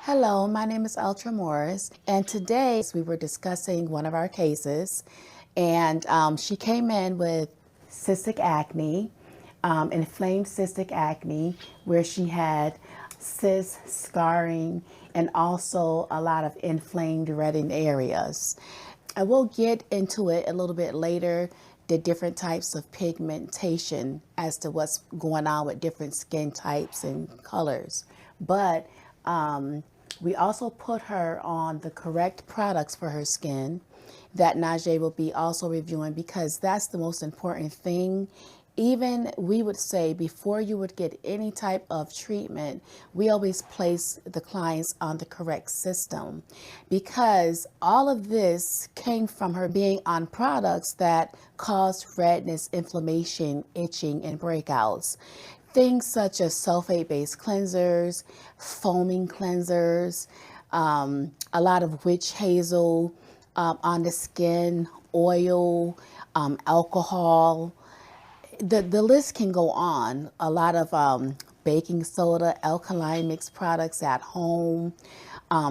Hello, my name is Ultra Morris, and today we were discussing one of our cases, and she came in with cystic acne, inflamed cystic acne, where she had cyst scarring and also a lot of inflamed reddened areas. I will get into it a little bit later, the different types of pigmentation as to what's going on with different skin types and colors. But we also put her on the correct products for her skin that Najee will be also reviewing, because that's the most important thing. Even we would say before you would get any type of treatment, we always place the clients on the correct system, because all of this came from her being on products that cause redness, inflammation, itching, and breakouts. Things such as sulfate-based cleansers, foaming cleansers, a lot of witch hazel on the skin, oil, alcohol. The list can go on. A lot of baking soda, alkaline mixed products at home,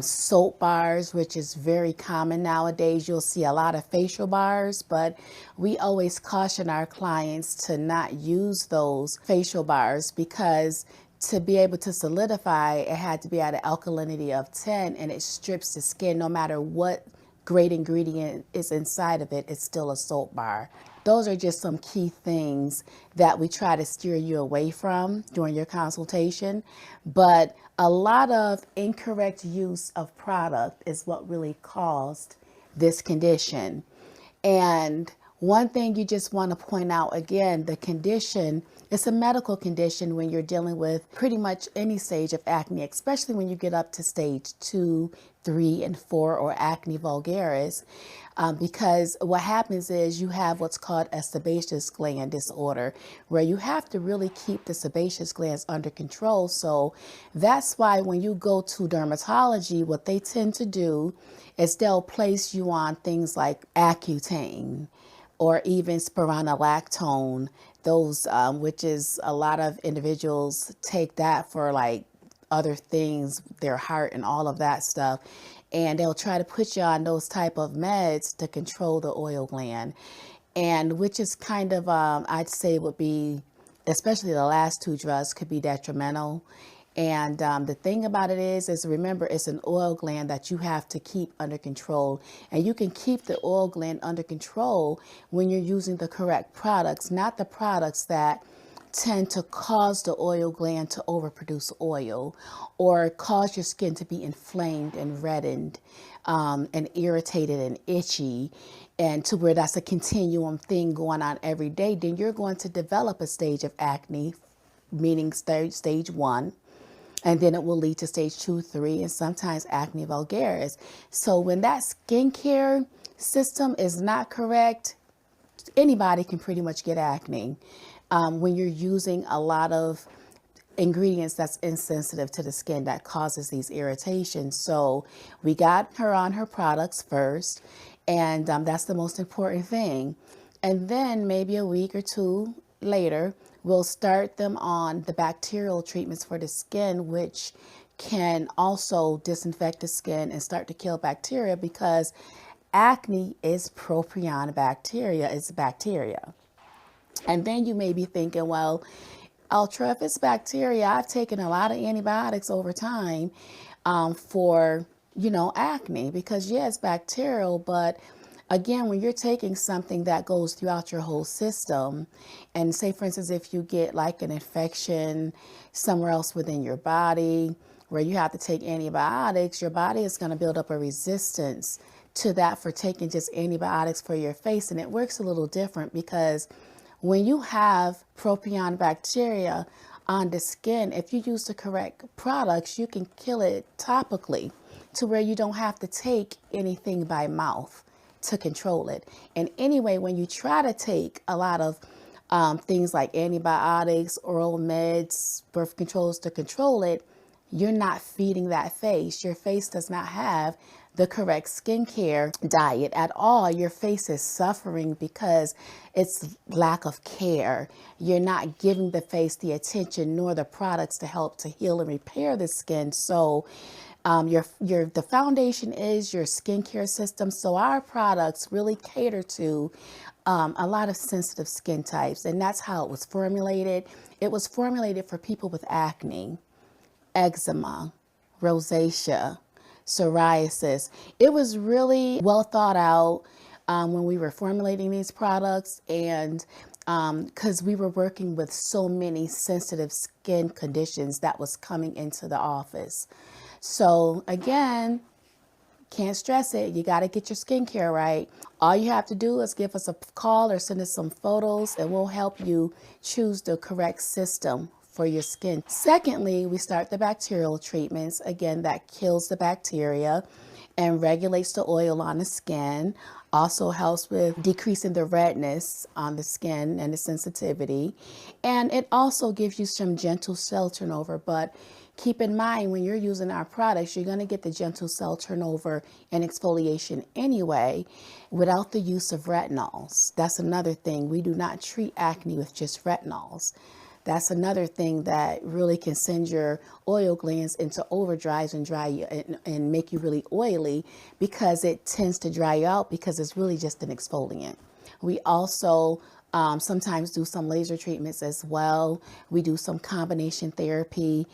soap bars, which is very common nowadays. You'll see a lot of facial bars, but we always caution our clients to not use those facial bars, because to be able to solidify, it had to be at an alkalinity of 10, and it strips the skin no matter what great ingredient is inside of it. It's still a soap bar. Those are just some key things that we try to steer you away from during your consultation. But a lot of incorrect use of product is what really caused this condition. And one thing you just want to point out again, the condition, it's a medical condition when you're dealing with pretty much any stage of acne, especially when you get up to stage 2, 3, and 4, or acne vulgaris. Because what happens is you have what's called a sebaceous gland disorder, where you have to really keep the sebaceous glands under control. So that's why when you go to dermatology, what they tend to do is they'll place you on things like Accutane or even spironolactone, those which is a lot of individuals take that for like other things, their heart and all of that stuff. And they'll try to put you on those type of meds to control the oil gland. And which is kind of, I'd say would be, especially the last two drugs, could be detrimental. And the thing about it is remember, it's an oil gland that you have to keep under control. And you can keep the oil gland under control when you're using the correct products, not the products that tend to cause the oil gland to overproduce oil or cause your skin to be inflamed and reddened and irritated and itchy, and to where that's a continuum thing going on every day. Then you're going to develop a stage of acne, meaning stage 1. And then it will lead to stage 2, 3, and sometimes acne vulgaris. So when that skincare system is not correct, anybody can pretty much get acne when you're using a lot of ingredients that's insensitive to the skin that causes these irritations. So we got her on her products first, and that's the most important thing. And then maybe a week or two later, we'll start them on the bacterial treatments for the skin, which can also disinfect the skin and start to kill bacteria, because acne is propion bacteria, it's bacteria. And then you may be thinking, well, Ultra, if it's bacteria, I've taken a lot of antibiotics over time for, acne, because yeah, it's bacterial, but again, when you're taking something that goes throughout your whole system, and say, for instance, if you get like an infection somewhere else within your body where you have to take antibiotics, your body is going to build up a resistance to that for taking just antibiotics for your face. And it works a little different, because when you have propion bacteria on the skin, if you use the correct products, you can kill it topically to where you don't have to take anything by mouth to control it. And anyway, when you try to take a lot of things like antibiotics, oral meds, birth controls to control it, you're not feeding that face. Your face does not have the correct skincare diet at all. Your face is suffering because it's lack of care. You're not giving the face the attention nor the products to help to heal and repair the skin. So The foundation is your skincare system. So our products really cater to a lot of sensitive skin types, and that's how it was formulated. It was formulated for people with acne, eczema, rosacea, psoriasis. It was really well thought out when we were formulating these products, and because we were working with so many sensitive skin conditions that was coming into the office. So again, can't stress it. You got to get your skincare right. All you have to do is give us a call or send us some photos, and we'll help you choose the correct system for your skin. Secondly, we start the bacterial treatments. Again, that kills the bacteria and regulates the oil on the skin. Also helps with decreasing the redness on the skin and the sensitivity. And it also gives you some gentle cell turnover. But keep in mind, when you're using our products, you're going to get the gentle cell turnover and exfoliation anyway without the use of retinols. That's another thing. We do not treat acne with just retinols. That's another thing that really can send your oil glands into overdrives and dry you and make you really oily, because it tends to dry you out because it's really just an exfoliant. We also sometimes do some laser treatments as well. We do some combination therapy.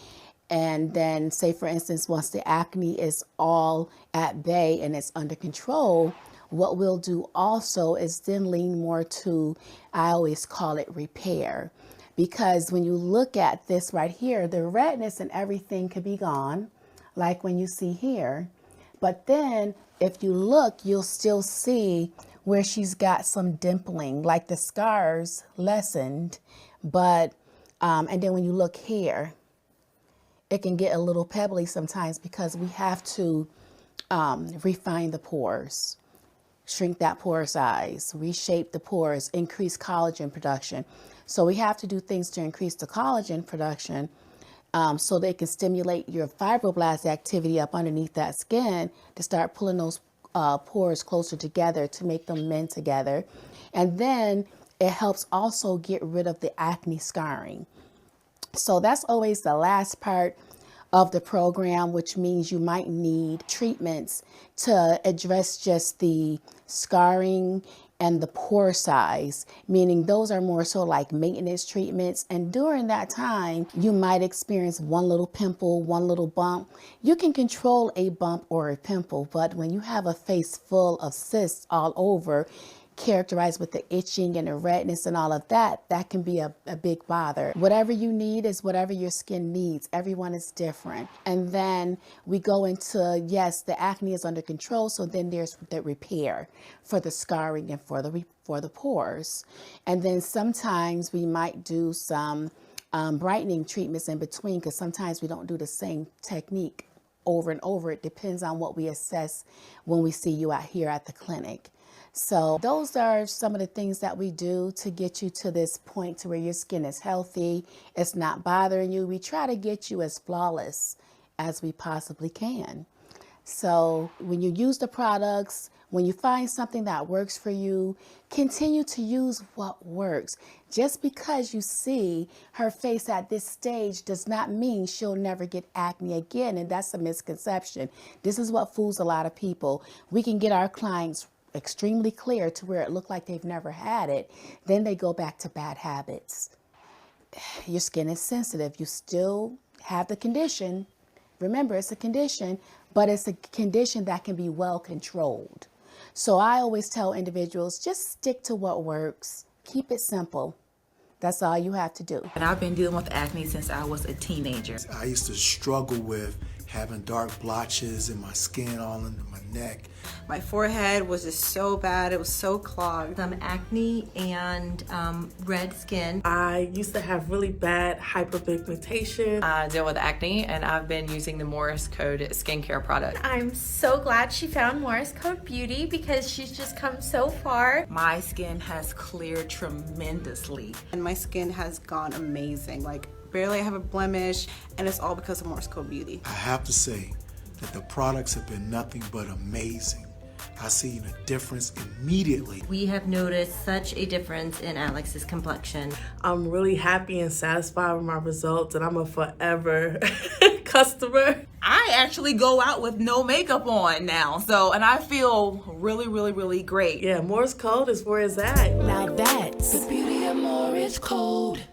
And then say, for instance, once the acne is all at bay and it's under control, what we'll do also is then lean more to, I always call it repair. Because when you look at this right here, the redness and everything could be gone, like when you see here. But then if you look, you'll still see where she's got some dimpling, like the scars lessened. But, and then when you look here, it can get a little pebbly sometimes because we have to refine the pores, shrink that pore size, reshape the pores, increase collagen production. So we have to do things to increase the collagen production so they can stimulate your fibroblast activity up underneath that skin to start pulling those pores closer together to make them mend together. And then it helps also get rid of the acne scarring. So that's always the last part of the program, which means you might need treatments to address just the scarring and the pore size, meaning those are more so like maintenance treatments. And during that time, you might experience one little pimple, one little bump. You can control a bump or a pimple, but when you have a face full of cysts all over, characterized with the itching and the redness and all of that, that can be a big bother. Whatever you need is whatever your skin needs. Everyone is different. And then we go into, yes, the acne is under control, so then there's the repair for the scarring and for the pores. And then sometimes we might do some brightening treatments in between, because sometimes we don't do the same technique over and over. It depends on what we assess when we see you out here at the clinic. So those are some of the things that we do to get you to this point to where your skin is healthy, it's not bothering you. We try to get you as flawless as we possibly can. So when you use the products, when you find something that works for you, continue to use what works. Just because you see her face at this stage does not mean she'll never get acne again. And that's a misconception. This is what fools a lot of people. We can get our clients extremely clear to where it looked like they've never had it. Then they go back to bad habits. Your skin is sensitive. You still have the condition. Remember, it's a condition, but it's a condition that can be well controlled. So I always tell individuals, just stick to what works. Keep it simple. That's all you have to do. And I've been dealing with acne since I was a teenager. I used to struggle with having dark blotches in my skin all under my neck. My forehead was just so bad, it was so clogged. Some acne and red skin. I used to have really bad hyperpigmentation. I deal with acne, and I've been using the Morris Code skincare product. I'm so glad she found Morris Code Beauty because she's just come so far. My skin has cleared tremendously. And my skin has gone amazing. Like, barely have a blemish, and it's all because of Morris Code Beauty. I have to say that the products have been nothing but amazing. I see a difference immediately. We have noticed such a difference in Alex's complexion. I'm really happy and satisfied with my results, and I'm a forever customer. I actually go out with no makeup on now. So, and I feel really, really, really great. Yeah, Morse code is where it's at. Now that's the beauty of Morris code.